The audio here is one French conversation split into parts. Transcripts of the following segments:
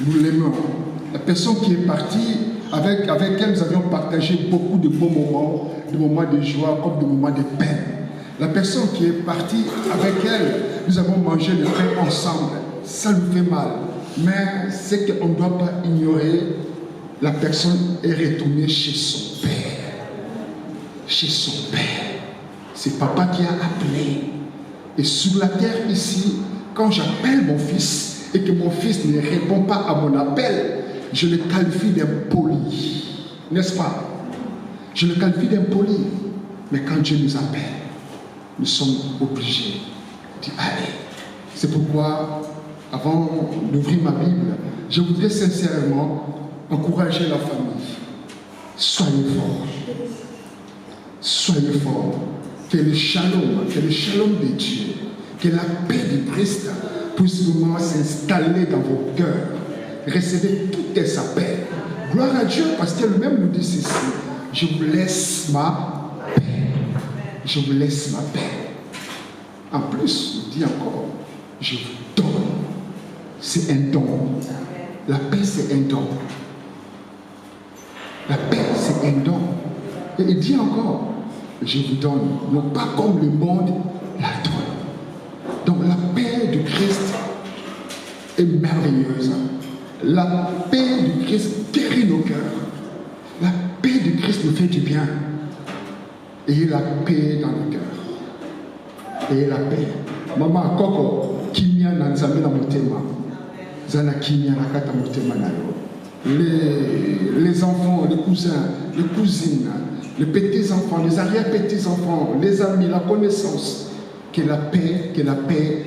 nous l'aimons. La personne qui est partie, avec elle, nous avions partagé beaucoup de beaux moments, de moments de joie comme de moments de peine. La personne qui est partie, avec elle, nous avons mangé le pain ensemble. Ça nous fait mal. Mais c'est qu'on ne doit pas ignorer, la personne est retournée chez son père. Chez son père. C'est papa qui a appelé. Et sur la terre ici, quand j'appelle mon fils et que mon fils ne répond pas à mon appel, je le qualifie d'impoli. N'est-ce pas? Je le qualifie d'impoli. Mais quand Dieu nous appelle, nous sommes obligés d'y aller. C'est pourquoi, avant d'ouvrir ma Bible, je voudrais sincèrement encourager la famille. Soyez forts. Soyez forts. Que le shalom de Dieu, que la paix du Christ puisse vraiment s'installer dans vos cœurs. Recevez toute sa paix. Gloire à Dieu, parce que lui-même nous dit ceci: je vous laisse ma paix. Je vous laisse ma paix. En plus, il dit encore, je vous donne. C'est un don. La paix, c'est un don. La paix, c'est un don. Et il dit encore, je vous donne, non pas comme le monde la donne. Donc la paix du Christ est merveilleuse. La paix du Christ guérit nos cœurs. La paix du Christ nous fait du bien. Ayez la paix dans le cœur. Ayez la paix. Maman Koko, kimia na nzambe na motema. Zana kimia na kata motema na yo. Les enfants, les cousins, les cousines, les petits-enfants, les arrière-petits-enfants, les amis, la connaissance, que la paix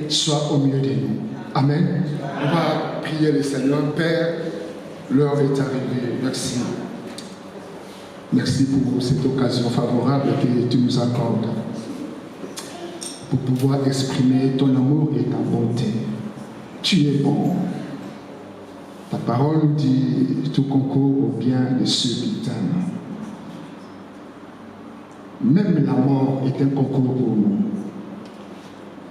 soit au milieu de nous. Amen. On va prier le Seigneur. Père, l'heure est arrivée. Merci. Merci pour cette occasion favorable que tu nous accordes pour pouvoir exprimer ton amour et ta bonté. Tu es bon. Ta parole dit tout concourt au bien de ceux qui t'aiment. Même la mort est un concours pour nous.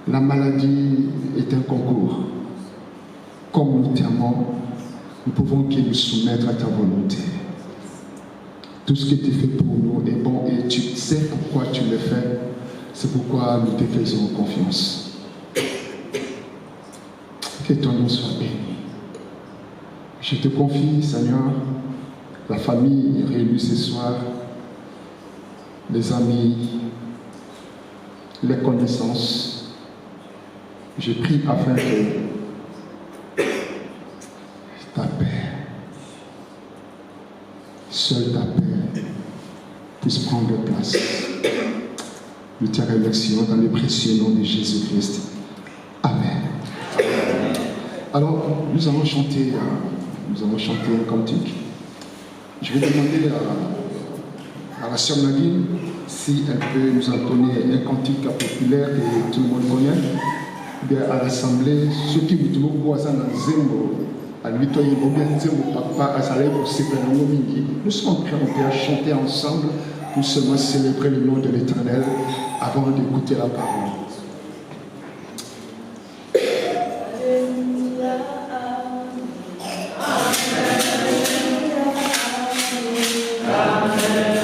La maladie est un concours. Comme nous t'aimons, nous pouvons que nous soumettre à ta volonté. Tout ce que tu fais pour nous est bon et tu sais pourquoi tu le fais. C'est pourquoi nous te faisons confiance. Que ton nom soit béni. Je te confie, Seigneur, la famille réunie ce soir, les amis, les connaissances. Je prie afin que ta paix, seule ta paix, puisse prendre place. Nous te remercions dans le précieux nom de Jésus-Christ. Amen. Alors, nous allons chanter un cantique. Je vais demander à la sœur Nadine si elle peut nous entonner un cantique populaire que tout le monde connaît. Bien, à l'assemblée, ceux qui vous trouvent voisins dans Zembo, à l'Utoye, bien Zembo, papa, à Salé, pour nous sommes prêts à chanter ensemble pour seulement célébrer le nom de l'Éternel avant d'écouter la parole. Amen.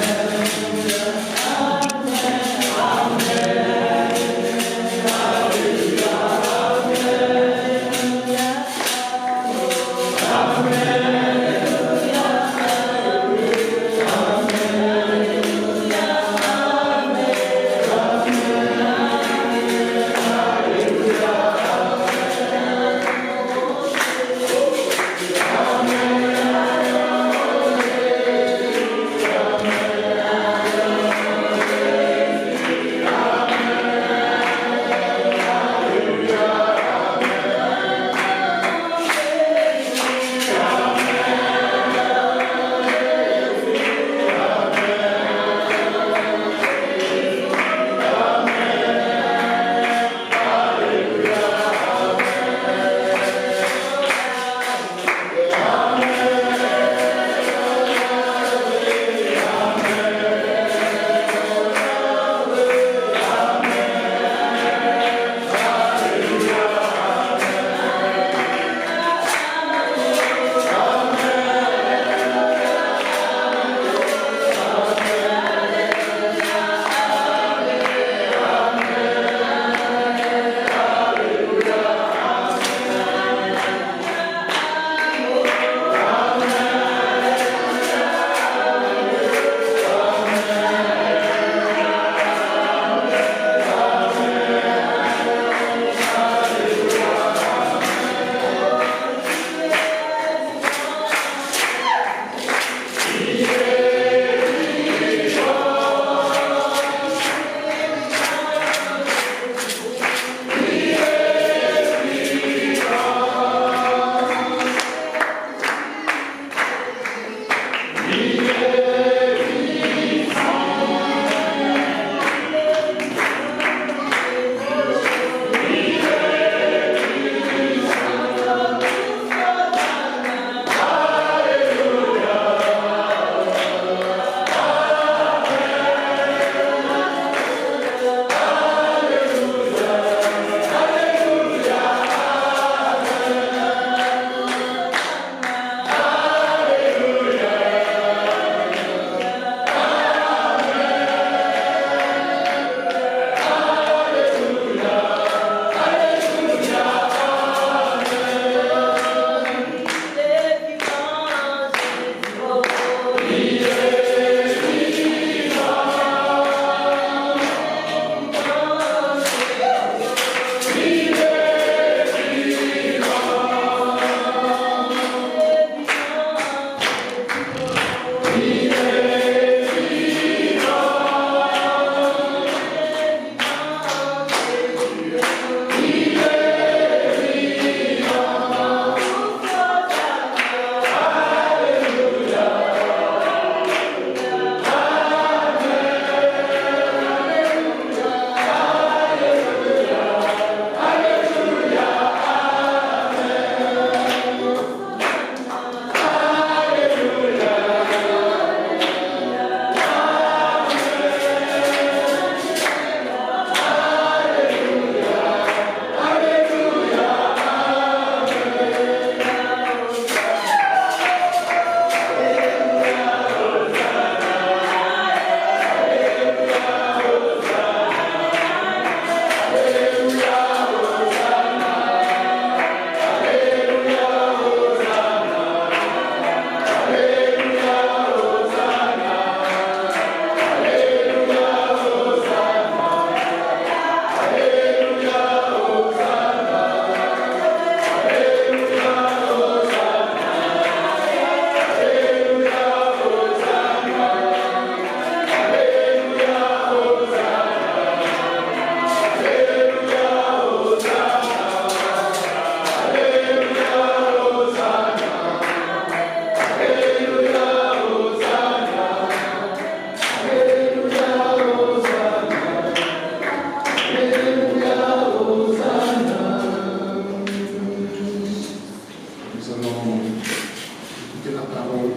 Nous allons écouter la parole,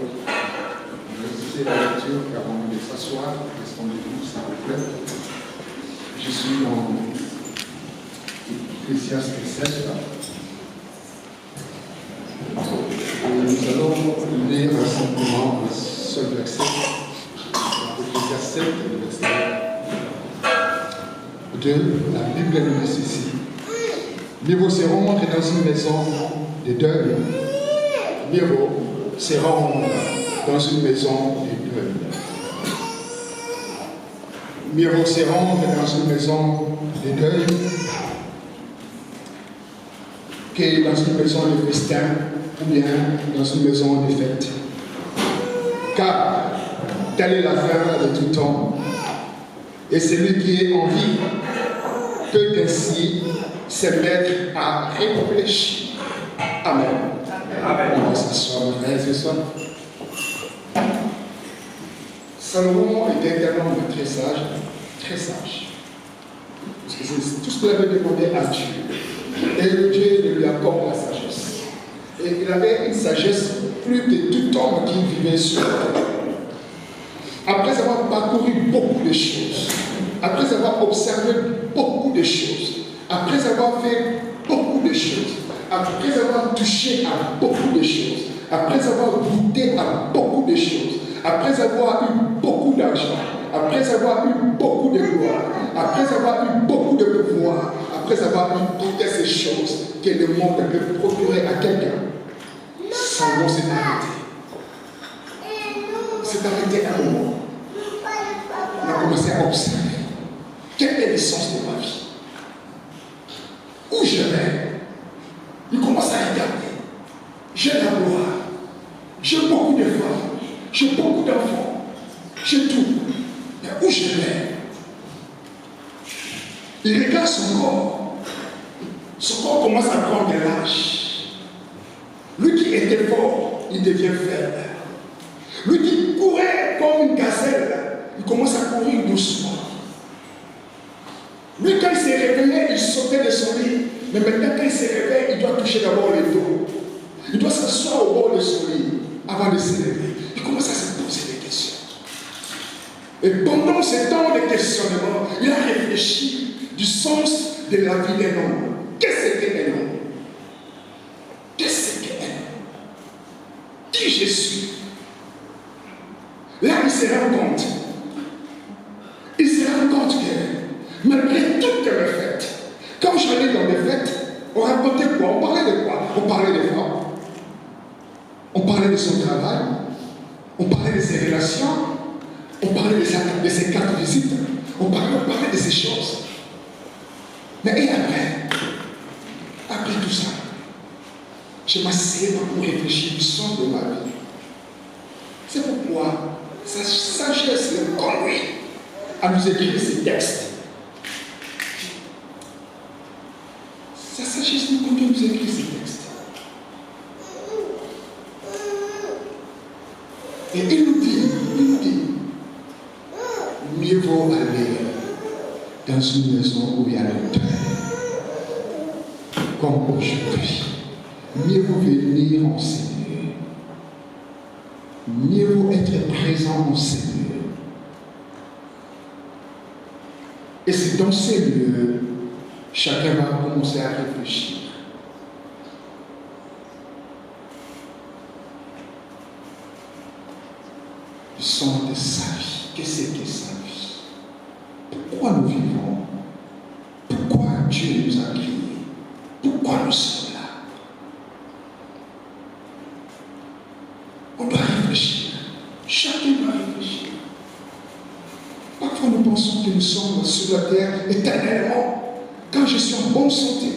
réciter la lecture avant de s'asseoir. Restons debout, s'il vous plaît. Je suis dans Ecclésiaste 7. Et nous allons lire simplement un seul verset. Ecclésiaste 7, le verset 2. La Bible nous dit ceci. Mieux vaut se rendre dans une maison de deuil. Mieux vaut se rendre dans une maison de deuil. Mieux vaut se rendre dans une maison de deuil que dans une maison de festin ou bien dans une maison de fête. Car telle est la fin de tout homme. Et celui qui est en vie peut ainsi se mettre à réfléchir. Amen. Amen. On va s'asseoir, mes frères et sœurs. Salomon était un homme très sage, très sage. Parce que c'est tout ce qu'il avait demandé à Dieu. Et Dieu lui accorde la sagesse. Et il avait une sagesse plus que tout homme qui vivait sur la terre. Après avoir parcouru beaucoup de choses, après avoir observé beaucoup de choses, après avoir fait beaucoup de choses, après avoir touché à beaucoup de choses, après avoir goûté à beaucoup de choses, après avoir eu beaucoup d'argent, après avoir eu beaucoup de gloire, après avoir eu beaucoup de pouvoir, après avoir eu toutes ces choses que le monde peut procurer à quelqu'un, Salomon s'est arrêté. S'est arrêté un moment. On a commencé à observer. Quel est le sens de ma vie? Où je vais? Il commence à regarder. J'ai la gloire. J'ai beaucoup de femmes. J'ai beaucoup d'enfants. J'ai tout. Mais où je vais? Il regarde son corps. Son corps commence à prendre de l'âge. Lui qui était fort, il devient faible. Lui qui courait comme une gazelle, il commence à courir doucement. Lui, quand il s'est réveillé, il sautait de son lit. Mais maintenant, quand il se réveille, il doit toucher d'abord le dos. Il doit s'asseoir au bord de son lit avant de se lever. Il commence à se poser des questions. Et pendant ce temps de questionnement, il a réfléchi du sens de la vie d'un homme. Qu'est-ce qu'un homme? Qu'est-ce qu'un homme? Qui je suis? Là, il se rend compte. Il se rend compte que, malgré toutes les fêtes, quand j'allais dans les fêtes, on racontait quoi? On parlait de quoi? On parlait des femmes. On parlait de son travail. On parlait de ses relations. On parlait de ses cartes de visite. On parlait de ces choses. Mais et après tout ça, je m'asseyais pour réfléchir du sens de ma vie. C'est pourquoi sa sagesse le conduit à nous écrire ces textes. Sa sagesse nous conduit à nous écrire ces textes. Et il nous dit, mieux vaut aller dans une maison où il y a le deuil, comme aujourd'hui. Mieux vaut venir en Seigneur. Mieux vaut être présent au Seigneur. Et c'est dans ces lieux, chacun va commencer à réfléchir. Le sens de sa vie. Qu'est-ce que sa vie? Pourquoi nous vivons? Pourquoi Dieu nous a créés? Pourquoi nous sommes là? On doit réfléchir. Chacun doit réfléchir. Parfois nous pensons que nous sommes sur la terre éternellement. Quand je suis en bonne santé,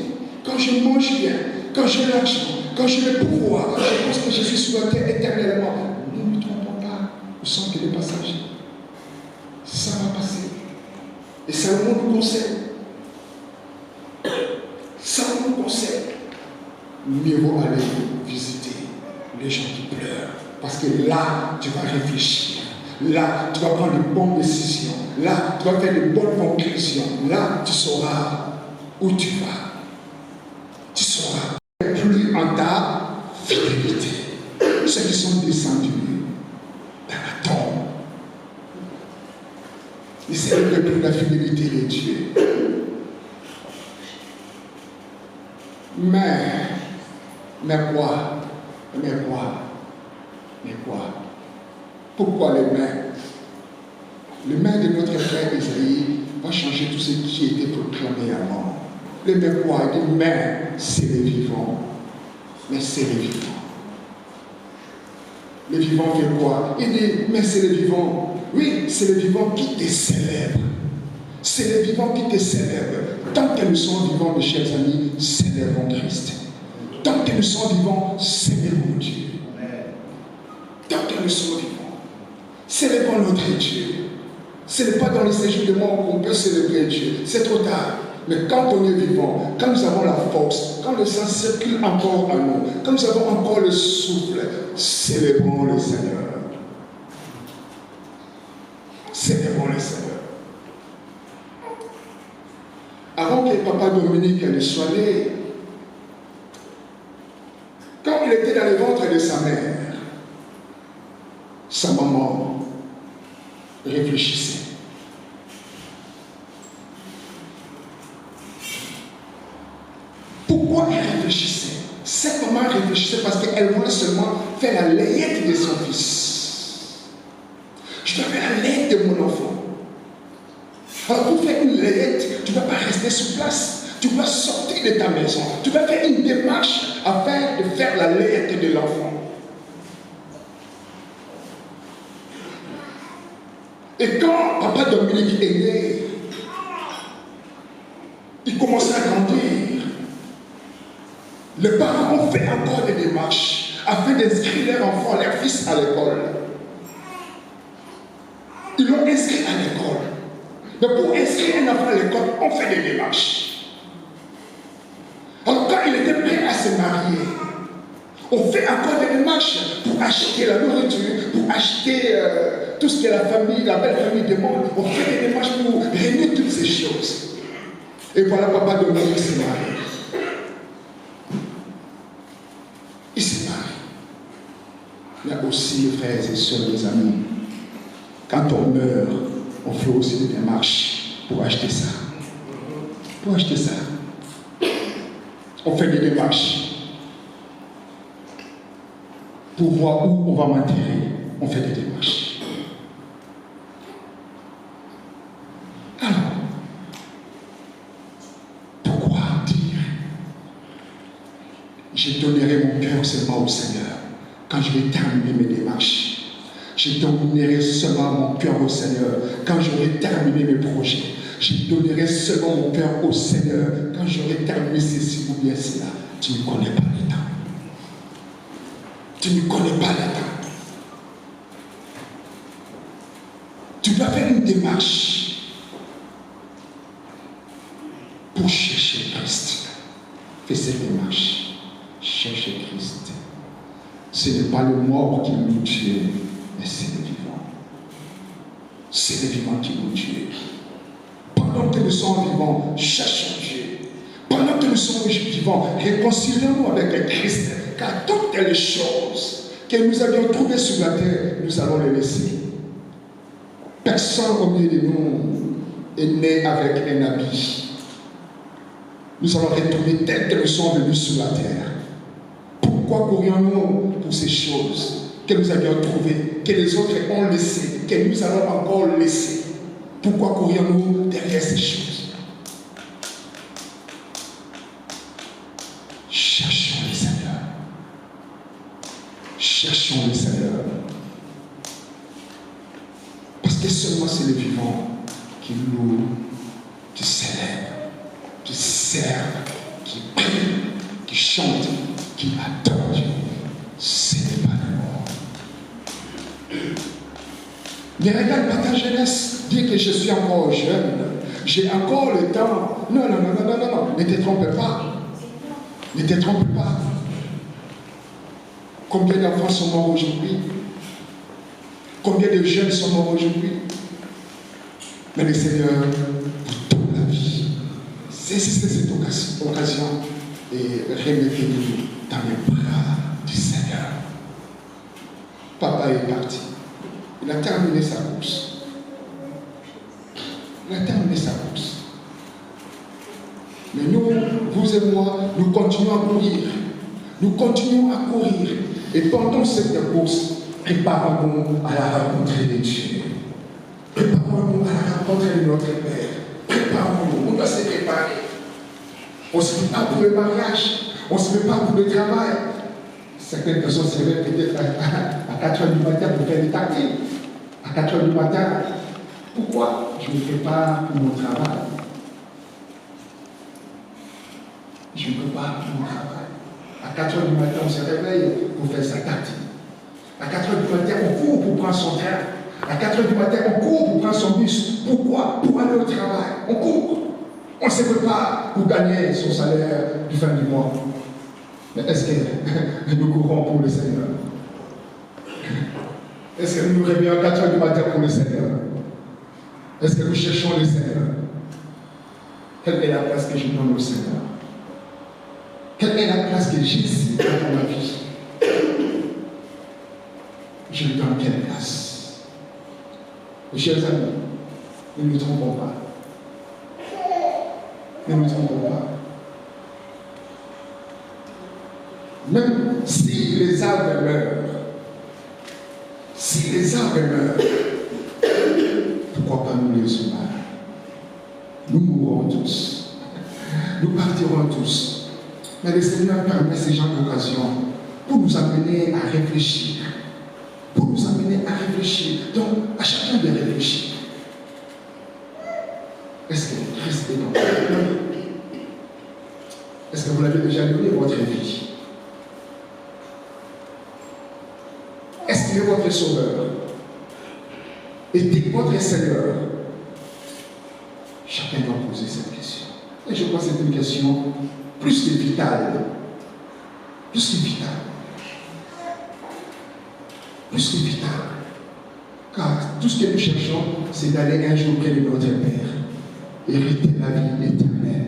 quand je mange bien, quand j'ai l'argent, quand j'ai le pouvoir, je pense que je suis sur la terre éternellement. Nous ne nous trompons pas. Nous sommes que des passagers. Ça va passer. Et Salomon nous conseille. Salomon nous conseille. Mieux vaut aller visiter les gens qui pleurent. Parce que là, tu vas réfléchir. Là, tu vas prendre de bonnes décisions. Là, tu vas faire de bonnes conclusions. Là, tu sauras où tu vas. Tu sauras plus en ta vie. ceux qui sont descendus dans la tombe. Ils célèbrent plus la fidélité de Dieu. Mais quoi? Pourquoi les mains? Les mains de notre frère Isaïe va changer tout ce qui était proclamé avant. Les mains quoi? Il dit, mais c'est les vivants. Mais c'est les vivants. Les vivants fait quoi? Il dit, mais c'est les vivants. Oui, c'est les vivants qui te célèbrent. C'est les vivants qui te célèbrent. Tant que nous sommes vivants, mes chers amis, célébrons Christ. Tant que nous sommes vivants, célébrons Dieu. Tant que nous sommes vivants, célébrons notre Dieu. Ce n'est pas dans le séjour de mort qu'on peut célébrer Dieu. C'est trop tard. Mais quand on est vivant, quand nous avons la force, quand le sang circule encore à nous, quand nous avons encore le souffle, célébrons le Seigneur. Célébrons le Seigneur. Avant que papa Dominique ne soit né, quand il était dans le ventre de sa mère, sa maman réfléchissait. Pourquoi elle réfléchissait? Cette maman réfléchissait parce qu'elle voulait seulement faire la layette de son fils. Je dois faire la layette de mon enfant. Alors pour faire une layette, tu ne vas pas rester sur place. Tu dois sortir de ta maison. Tu vas faire une démarche afin de faire la layette de l'enfant. Et quand papa Dominique est né, il commençait à grandir. Les parents ont fait encore des démarches afin d'inscrire leur enfant, leur fils à l'école. Ils l'ont inscrit à l'école. Mais pour inscrire un enfant à l'école, on fait des démarches. Alors quand il était prêt à se marier, on fait encore des démarches pour acheter la nourriture, pour acheter tout ce que la famille, la belle famille demande. On fait des démarches pour réunir toutes ces choses. Et voilà, papa Dominique s'est marié. Il s'est marié. Mais aussi, frères et sœurs, mes amis, quand on meurt, on fait aussi des démarches pour acheter ça. Pour acheter ça. On fait des démarches. Pour voir où on va m'enterrer, on fait des démarches. Alors, pourquoi dire je donnerai mon cœur seulement au Seigneur quand je vais terminer mes démarches? Je donnerai seulement mon cœur au Seigneur quand j'aurai terminé mes projets. Je donnerai seulement mon cœur au Seigneur quand j'aurai terminé ceci ou bien cela. Tu ne connais pas le temps. Tu ne connais pas le temps. Tu dois faire une démarche pour chercher Christ. Fais cette démarche. Chercher Christ. Ce n'est pas le mort qui nous tue, mais c'est le vivant. C'est le vivant qui nous tue. Pendant que nous sommes vivants, cherchons Dieu. Pendant que nous sommes vivants, réconcilions-nous avec le Christ. Car toutes les choses que nous avions trouvées sur la terre, nous allons les laisser. Personne au milieu de nous est né avec un habit. Nous allons retourner tel que nous sommes venus sur la terre. Pourquoi courions-nous pour ces choses que nous avions trouvées, que les autres ont laissées, que nous allons encore laisser? Pourquoi courions-nous derrière ces choses? Cherchons le Seigneur. Cherchons le Seigneur. Parce que seulement c'est le vivant qui loue, qui célèbre, qui serve, qui prie, qui chante, qui adore Dieu. Ce n'est pas le mort. Mais regarde pas ta jeunesse. Dis que je suis encore jeune. J'ai encore le temps. Non. Ne te trompe pas. Ne te trompe pas. Combien d'enfants sont morts aujourd'hui? Combien de jeunes sont morts aujourd'hui? Mais le Seigneur vous donne la vie. Saisissez cette occasion et remettez-vous dans les bras du Seigneur. Papa est parti. Il a terminé sa course. Il a terminé sa course. Mais nous, vous et moi, nous continuons à courir. Nous continuons à courir. Et pendant cette course, préparons-nous à la rencontre de Dieu. Préparons-nous à la rencontre de notre Père. Préparons-nous. On doit se préparer. On ne se prépare pour le mariage. On ne se prépare pour le travail. Certaines personnes se réveillent peut-être à 4 h du matin pour faire des tartines. À 4 h du matin. Pourquoi? Je me prépare pour mon travail. Je me prépare pour mon travail. À 4 h du matin, on se réveille pour faire sa tartine. À 4 h du matin, on court pour prendre son train. À 4 h du matin, on court pour prendre son bus. Pourquoi? Pour aller au travail. On court. On se prépare pour gagner son salaire du fin du mois. Mais est-ce que nous courons pour le Seigneur? Est-ce que nous nous réveillons à 4 h du matin pour le Seigneur? Est-ce que nous cherchons le Seigneur? Quelle est la place que je donne au Seigneur? Quelle est la place que Jésus a dans ma vie? Je lui donne quelle place? Mes chers amis, ne nous trompons pas. Ne nous trompons pas. Même si les arbres meurent, pourquoi pas nous les humains? Nous mourrons tous. Nous partirons tous. Mais le Seigneur permet ces gens d'occasion pour nous amener à réfléchir. Pour nous amener à réfléchir. Donc, à chacun de réfléchir. Est-ce que Christ est dans votre vie? Est-ce que vous l'avez déjà donné votre vie? Est-ce qu'il est votre sauveur? Est-il votre Seigneur? Chacun doit poser cette question. Et je crois que c'est une question plus que vitale. Plus que vitale. Plus que vitale. Car tout ce que nous cherchons, c'est d'aller un jour auprès de notre Père. Hériter la vie éternelle.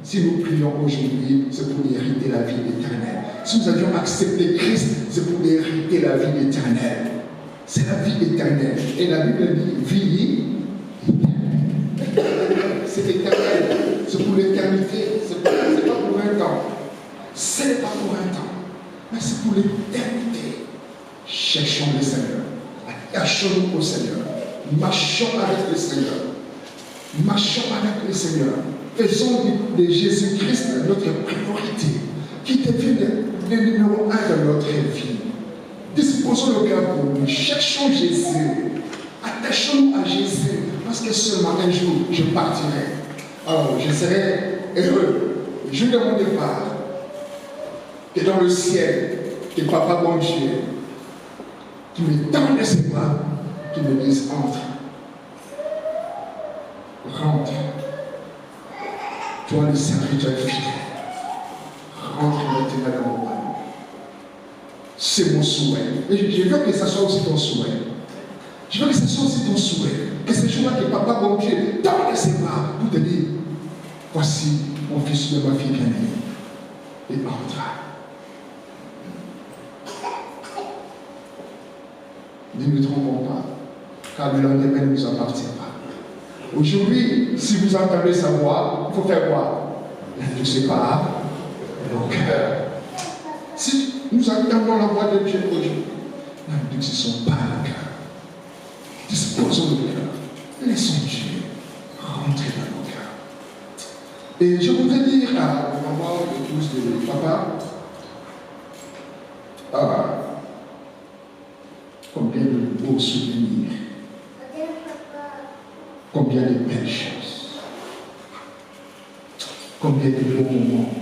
Si nous prions aujourd'hui, c'est pour hériter la vie éternelle. Si nous avions accepté Christ, c'est pour hériter la vie éternelle. C'est la vie éternelle. Et la Bible dit vie éternelle. C'est éternel. C'est pour l'éternité. C'est pas pour un temps. C'est pas pour un temps. Mais c'est pour l'éternité. Cherchons le Seigneur. Attachons-nous au Seigneur. Marchons avec le Seigneur. Marchons avec le Seigneur. Faisons de Jésus-Christ notre priorité. Qui devient le numéro 1 de notre vie. Disposons le cœur pour nous. Cherchons Jésus. Attachons-nous à Jésus. Parce que seulement un jour, je partirai. Alors, je serai heureux. Le jour de mon départ. Et dans le ciel, que Papa bon Dieu, qui me tend ses bras, qui me dise entre. Rentre. Toi, le serviteur fidèle. Rentre maintenant dans mon royaume. C'est mon souhait. Et je veux que ça soit aussi ton souhait. Je veux que ça soit aussi ton souhait. Que ce jour-là, que Papa bon Dieu tend ses bras pour te dire, voici mon fils de ma fille bien-aimée. Et entre. Ne nous trompons pas, car le lendemain ne nous appartient pas. Aujourd'hui, si vous entendez sa voix, il faut faire quoi? Je ne sais pas. Nos cœurs. Si nous entendons la voix de Dieu aujourd'hui, ne disons pas le cœur. Disposons le cœur. Laissons Dieu rentrer dans nos cœurs. Et je voudrais dire à maman, l'épouse de papa, combien de beaux souvenirs, combien de belles choses, combien de beaux moments,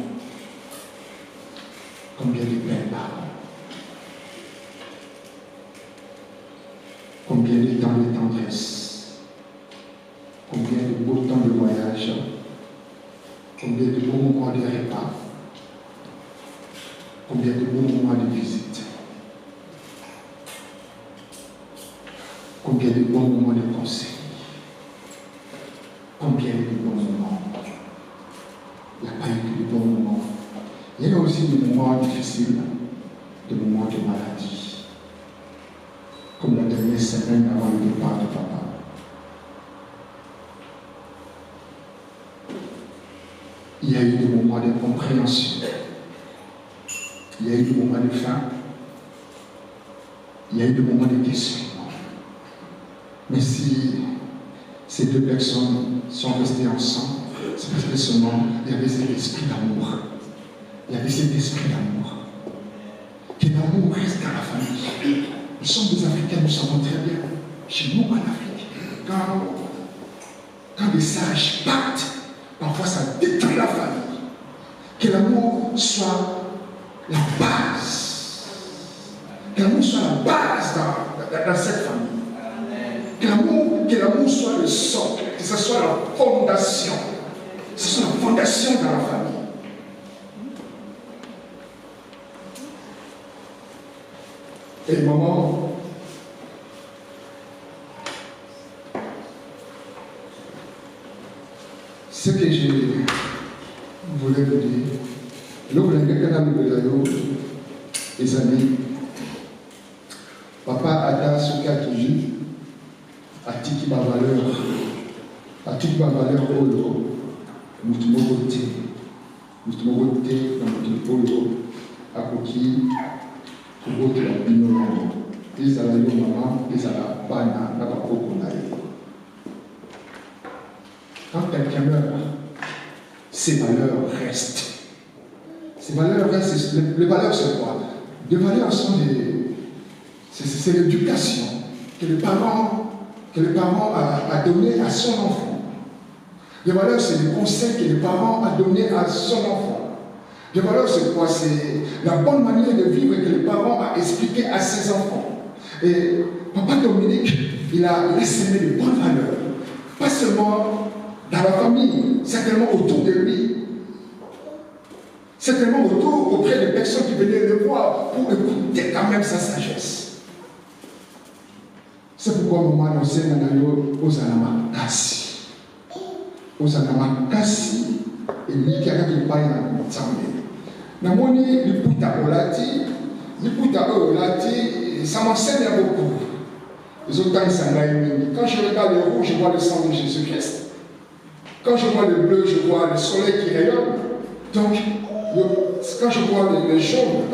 combien de belles paroles, combien de temps de tendresse, combien de beaux temps de voyage, combien de beaux moments de repas, combien de beaux moments de visite. Combien de bons moments de conseil. Combien de bons moments. Il n'y a pas eu que de bons moments. Il y a aussi des moments difficiles, des moments de maladie. premières semaines avant le départ de papa. Il y a eu des moments d'incompréhension. Il y a eu des moments de faim. Il y a eu des moments de questionnement. Mais si ces deux personnes sont restées ensemble, c'est parce que seulement il y avait cet esprit d'amour. Il y avait cet esprit d'amour. Que l'amour reste dans la famille. Nous sommes des Africains, nous savons très bien. Chez nous en Afrique, quand des sages partent, parfois ça détruit la famille. Que l'amour soit la base. Que l'amour soit la base dans cette famille. Que l'amour soit le socle, que ce soit la fondation. Que ce soit la fondation dans la famille. Et maman, ce que je voulais vous dire, les amis, papa a ce cas toujours, a tiki ma valeur au lot, nous te mogoté dans notre polo, à Koki. Ils allaient au maman, ils allaient à Bana, n'a pas beaucoup d'ailleurs. Quand quelqu'un meurt, ses valeurs restent. Ces valeurs restent. Les valeurs, c'est quoi? Les valeurs sont c'est l'éducation que les parents a donné à son enfant. Les valeurs, c'est les conseils que les parents ont donné à son enfant. Les valeurs, c'est quoi? C'est la bonne manière de vivre que les parents ont expliqué à ses enfants. Et papa Dominique, il a semé de bonnes valeurs. Pas seulement dans la famille, certainement autour de lui. Certainement autour, auprès des personnes qui venaient le voir pour écouter quand même sa sagesse. C'est pourquoi maman enseigne aux Anamakasi. Aux Anamakasi, et lui qui a été pas dans Namoni, Liputa Olati, ça m'enseigne beaucoup. Les autres quand je regarde le rouge, je vois le sang de Jésus-Christ. Quand je vois le bleu, je vois le soleil qui rayonne. Donc, quand je vois les jaunes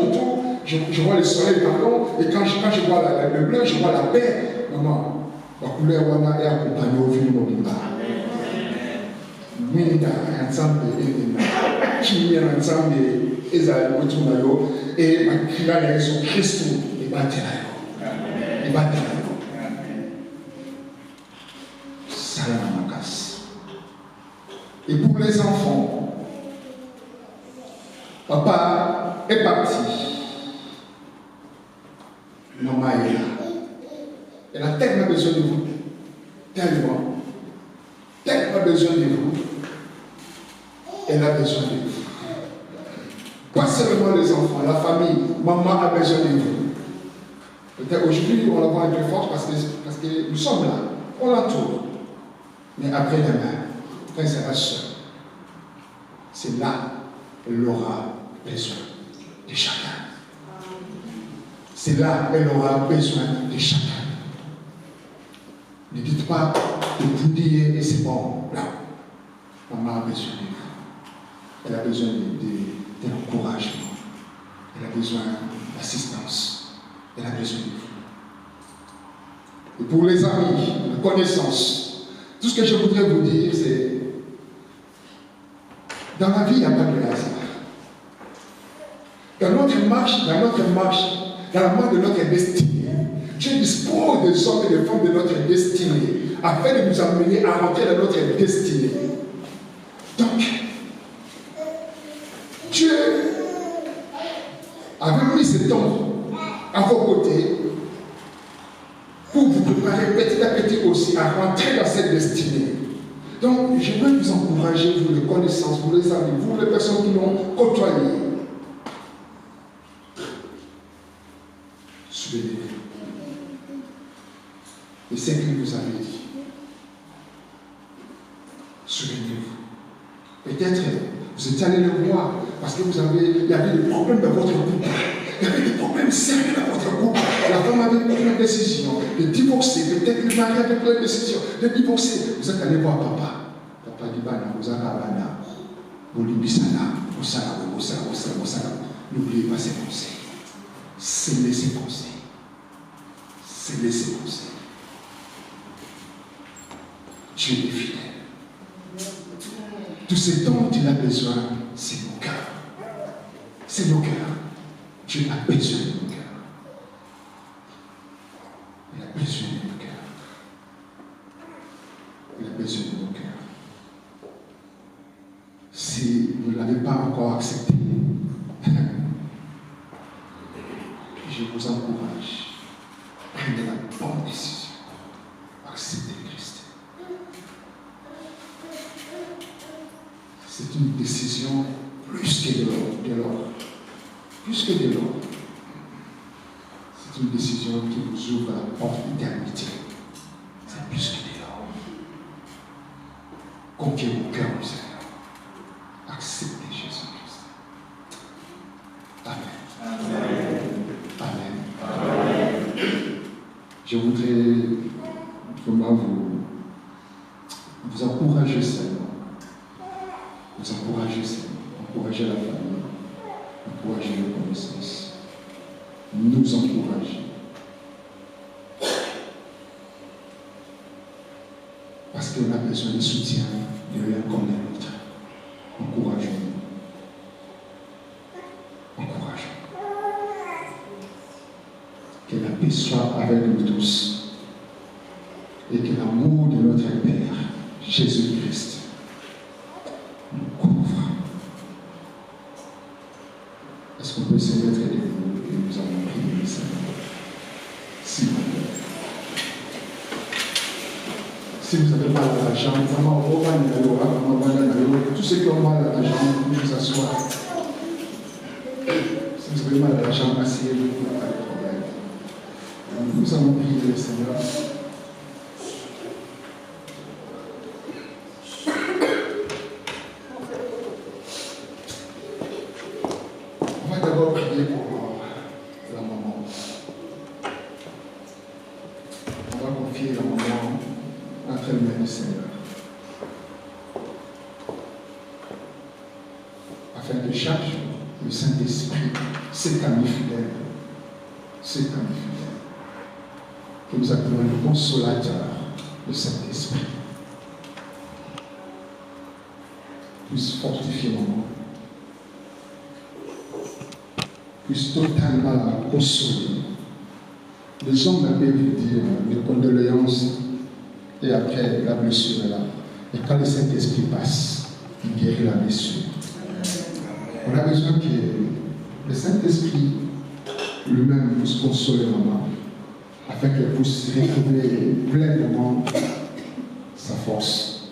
autour, je vois le soleil, pardon, et quand je vois le bleu, je vois la paix. Maman, la couleur wana est accompagnée au film Mobimba. Minda, ensemble, qui est ensemble, et ma cria est Christ, et battra. Et pour les enfants, papa est parti. Maman est là. Elle a tellement besoin de vous. Tellement besoin de vous. Elle a besoin de vous. Pas seulement les enfants, la famille. Maman a besoin de vous. Peut-être aujourd'hui, on la voit un peu forte parce que nous sommes là. On l'entoure. Mais après-demain, quand elle sera seule, c'est là qu'elle aura besoin de chacun. C'est là qu'elle aura besoin de chacun. Ne dites pas de vous dire et c'est bon. Là, maman a besoin de vous. Elle a besoin de l'encouragement. Elle a besoin d'assistance. Elle a besoin de vous. Et pour les amis, la connaissance, tout ce que je voudrais vous dire, c'est dans la vie, il n'y a pas de hasard. Dans notre marche, dans la marche de notre destinée, Dieu dispose des hommes et des femmes de notre destinée afin de nous amener à rentrer dans notre destinée. Donc, Dieu avait mis cet homme à vos côtés pour vous préparer petit à petit aussi à rentrer dans cette destinée. Donc, je veux vous encourager, vous les connaissances, vous les amis, vous les personnes qui l'ont côtoyé. Souvenez-vous de ce qu'il vous avait dit. Souvenez-vous. Peut-être vous êtes allé le voir parce que il y avait des problèmes dans votre couple. Il y avait des problèmes sérieux dans votre couple. La femme avait pris une décision de divorcer. Peut-être le mari avait pris une décision de divorcer. Vous êtes allé voir papa. Papa dit, vous avez abana. Vous l'ubissana. Vous savez. N'oubliez pas ses pensées. Scellez ses pensées. Scellez ses pensées. Dieu est fidèle. Tout ce dont il a besoin, c'est nos cœurs. C'est nos cœurs. Dieu a besoin de nos cœurs. Il a besoin de nos cœurs. Il a besoin de nos cœurs. Si vous ne l'avez pas encore accepté, je vous encourage. Prenez la bonne décision. Acceptez Christ. C'est une décision plus que de l'or. Plus que de l'or. C'est une décision qui vous ouvre la porte d'éternité. C'est plus que de l'or. Confiez vos cœurs au Seigneur. Acceptez Jésus-Christ. Amen. Amen. Amen. Je voudrais vraiment vous encourager seulement. Vous encourager seulement. Encourager la famille. Encourager les connaissances. Nous encourager. Parce qu'on a besoin de soutien de l'un comme de l'autre. Encourageons-nous. Encourageons-nous. Que la paix soit avec nous tous. Et que l'amour de notre Père, Jésus-Christ, nous couvre. Est-ce qu'on peut se mettre debout et nous allons prier le Seigneur? S'il vous plaît. Si vous avez mal à la jambe, tous ceux qui ont mal à la jambe, vous asseoir. Si vous avez mal à la jambe, asseyez-vous, pas de problème. Nous allons prier le Seigneur. On va d'abord prier pour la maman. On va confier la maman entre les mains du Seigneur. Afin que chaque jour, le Saint-Esprit, cet ami fidèle, que nous appelons le consolateur, le Saint-Esprit, puisse fortifier maman, puisse totalement la consoler. Les gens peuvent dire les condoléances et après la blessure est là. Et quand le Saint-Esprit passe, il guérit la blessure. On a besoin que le Saint-Esprit lui-même puisse consoler maman, afin qu'elle puisse retrouver pleinement sa force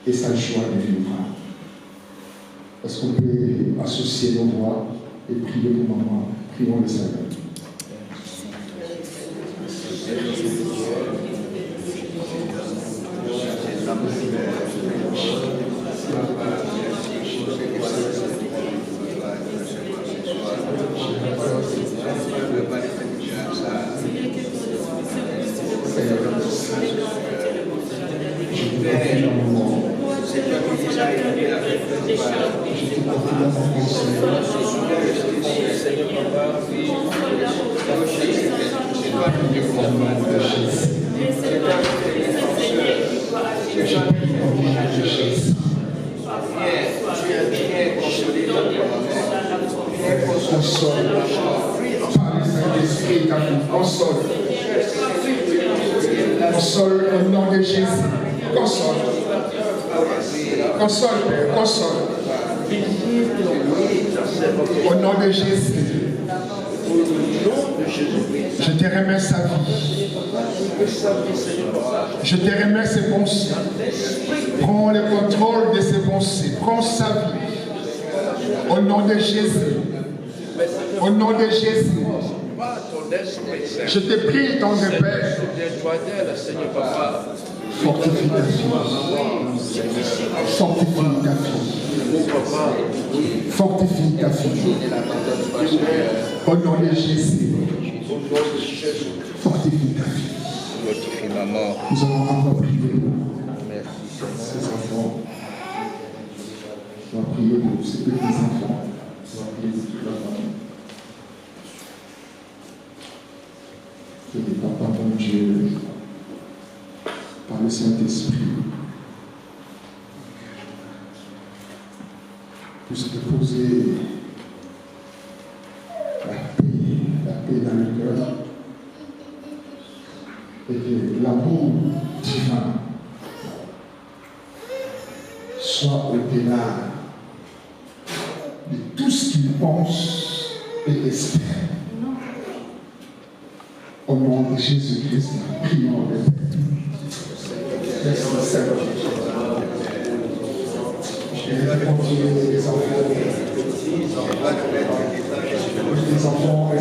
et sa joie de vivre. Est-ce qu'on peut associer nos voix et prier pour maman? Prions le Seigneur. Console au nom de Jésus. Console. Console, Père, console. Au nom de Jésus. Je te remets sa vie. Je te remets ses pensées. Prends le contrôle de ses pensées. Prends sa vie. Au nom de Jésus. Au nom de Jésus. Je te prie, ton Père. Fortifie ta fille. Fortifie ta fille. Fortifie ta fille. Au nom de Jésus, fortifie ta vie. Nous allons encore prier pour ces enfants. On va prier pour ces petits-enfants. On va prier pour toute la famille. Que le Papa, mon Dieu, par le Saint-Esprit, puisse déposer la paix dans le cœur, et que l'amour divin soit au-delà de tout ce qu'ils pensent et espèrent. Au nom de Jésus-Christ, prions le Père. Merci Seigneur. Je vais continuer les enfants. Les enfants,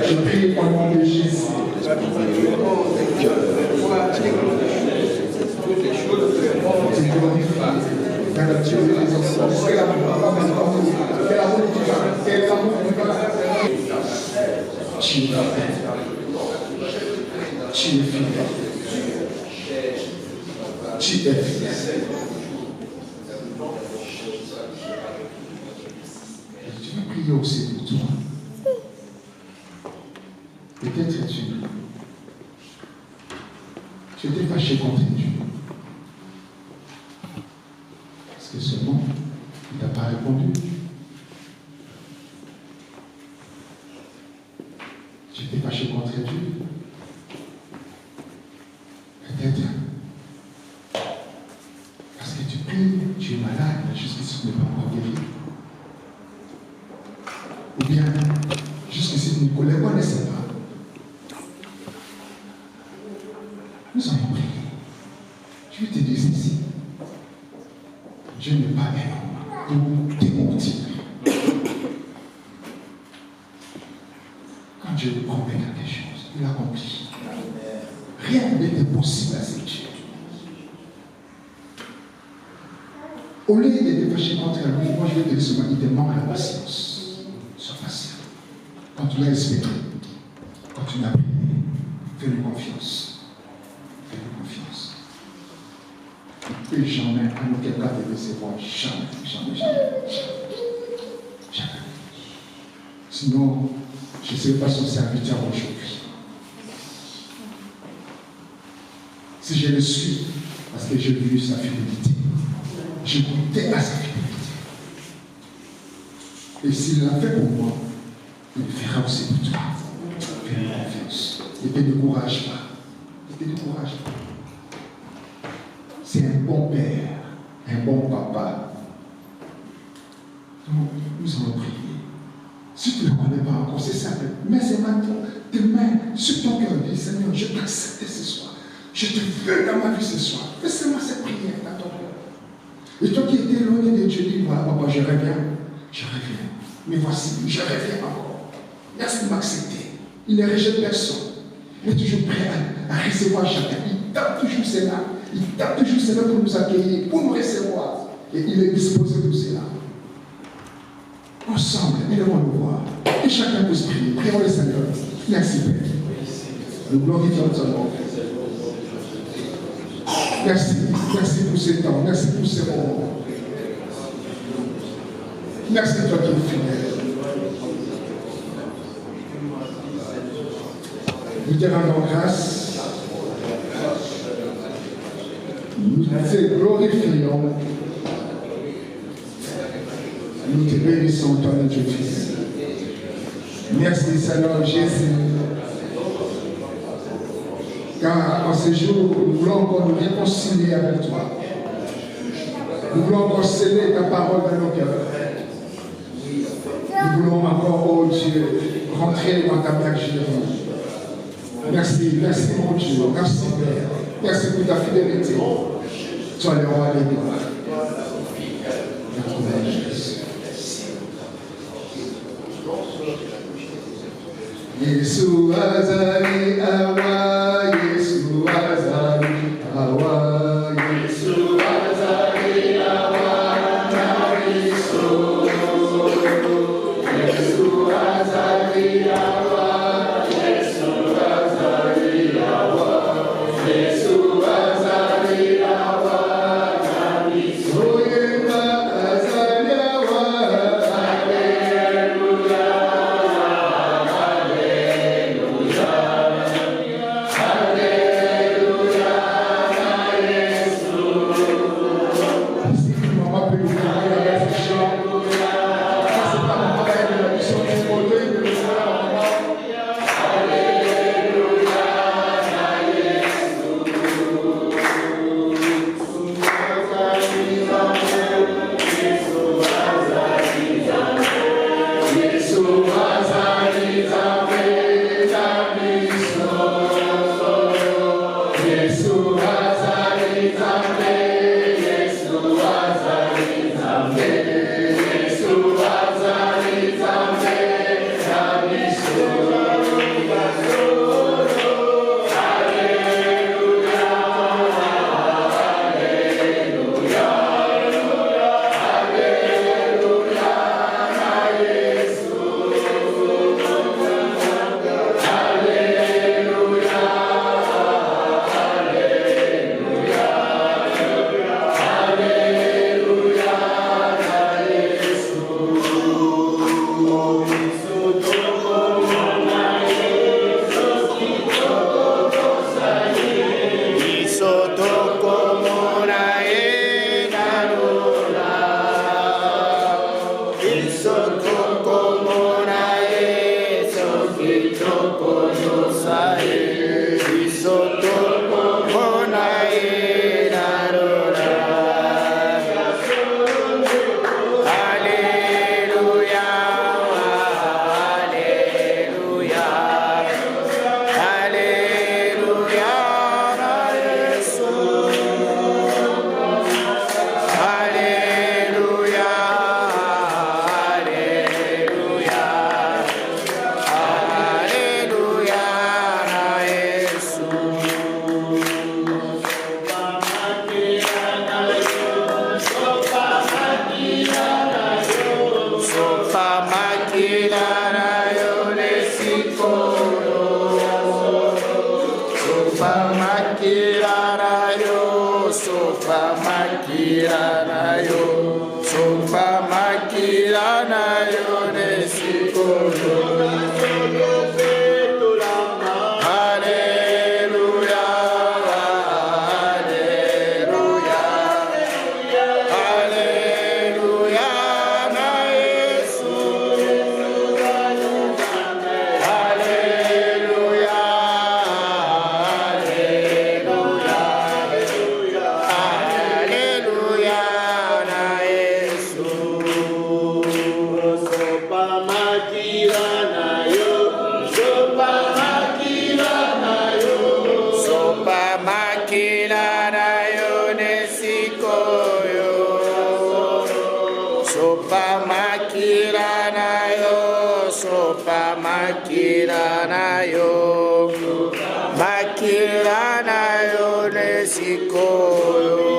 je prie au nom de Jésus. Je vais prier aussi pour toi. Peut-être tu étais fâché contre Dieu. Parce que seulement, il ne t'a pas répondu. Tu étais fâché contre Dieu. Peut-être parce que tu pries, tu es malade, la justice n'est pas encore guérie. Ou bien, jusqu'ici, tu ne connaissais pas. Nous allons prier. Je vais te dire ceci. Dieu n'est pas un homme pour démentir. Quand Dieu promet quelque chose, il accomplit. Rien n'est impossible à ses Dieu. Au lieu de te fâcher contre lui, moi je vais te dire seulement, il te manque la patience. Sois patient. Quand tu l'as espéré, quand tu l'as prié, fais-lui confiance. Fais-lui confiance. Il ne peut jamais, à nous quelqu'un te décevoir. Jamais. Sinon, je ne serai pas son serviteur aujourd'hui. Si je le suis, parce que j'ai vu sa fidélité, je goûtais à sa fidélité. Et s'il l'a fait pour moi, il le fera aussi pour toi. Fais-lui confiance. Ne te décourage pas. Ne te décourage pas. C'est un bon père, un bon papa. Donc, nous allons prier. Si tu ne le connais pas encore, c'est simple. Mets tes mains sur ton cœur. Dis, Seigneur, je t'accepte ce soir. Je te veux dans ma vie ce soir. Fais seulement cette prière dans ton cœur. Et toi qui étais éloigné de Dieu, dis, voilà, papa, je reviens. Mais voici, je reviens encore. Merci de m'accepter. Il ne rejette personne. Il est toujours prêt à recevoir chacun. Il tape toujours cela. Il tape toujours cela pour nous accueillir, pour nous recevoir. Et il est disposé pour cela. Ensemble, allons nous voir. Et chacun peut se prier. Prions le Seigneur. Merci, Père. Nous glorifions ton nom. Merci pour ce temps. Merci pour ce moment. Merci toi qui es fidèle. Nous te rendons grâce. Nous te glorifions. Nous te bénissons, toi, notre Fils. Merci, Seigneur Jésus. Car en ce jour, nous voulons encore nous réconcilier avec toi. Nous voulons encore sceller ta parole dans nos cœurs. Nous voulons encore, oh Dieu, rentrer dans ta bergerie. Merci mon Dieu. Merci Père. Merci pour ta fidélité. Sois le roi des gloires. Yesu azali awa, Yesu azali awa, Yesu azali awa. sopa makira na yo, sopa makira na yo, makira na yo nesikoyo.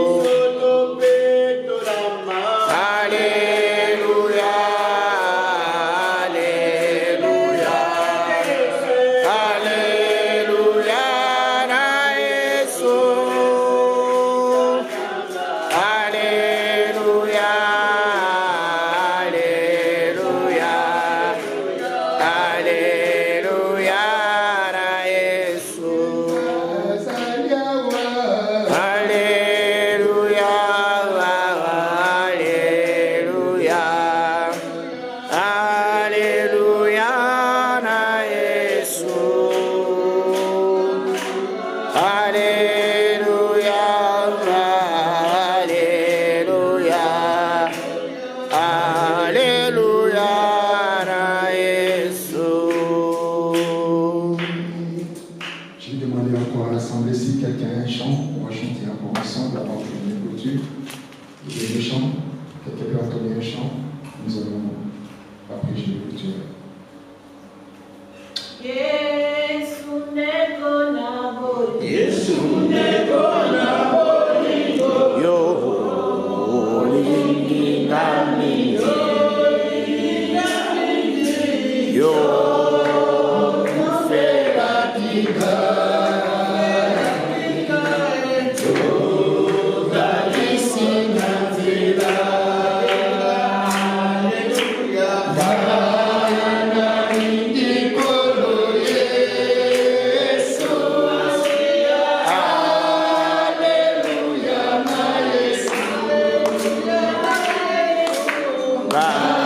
Right.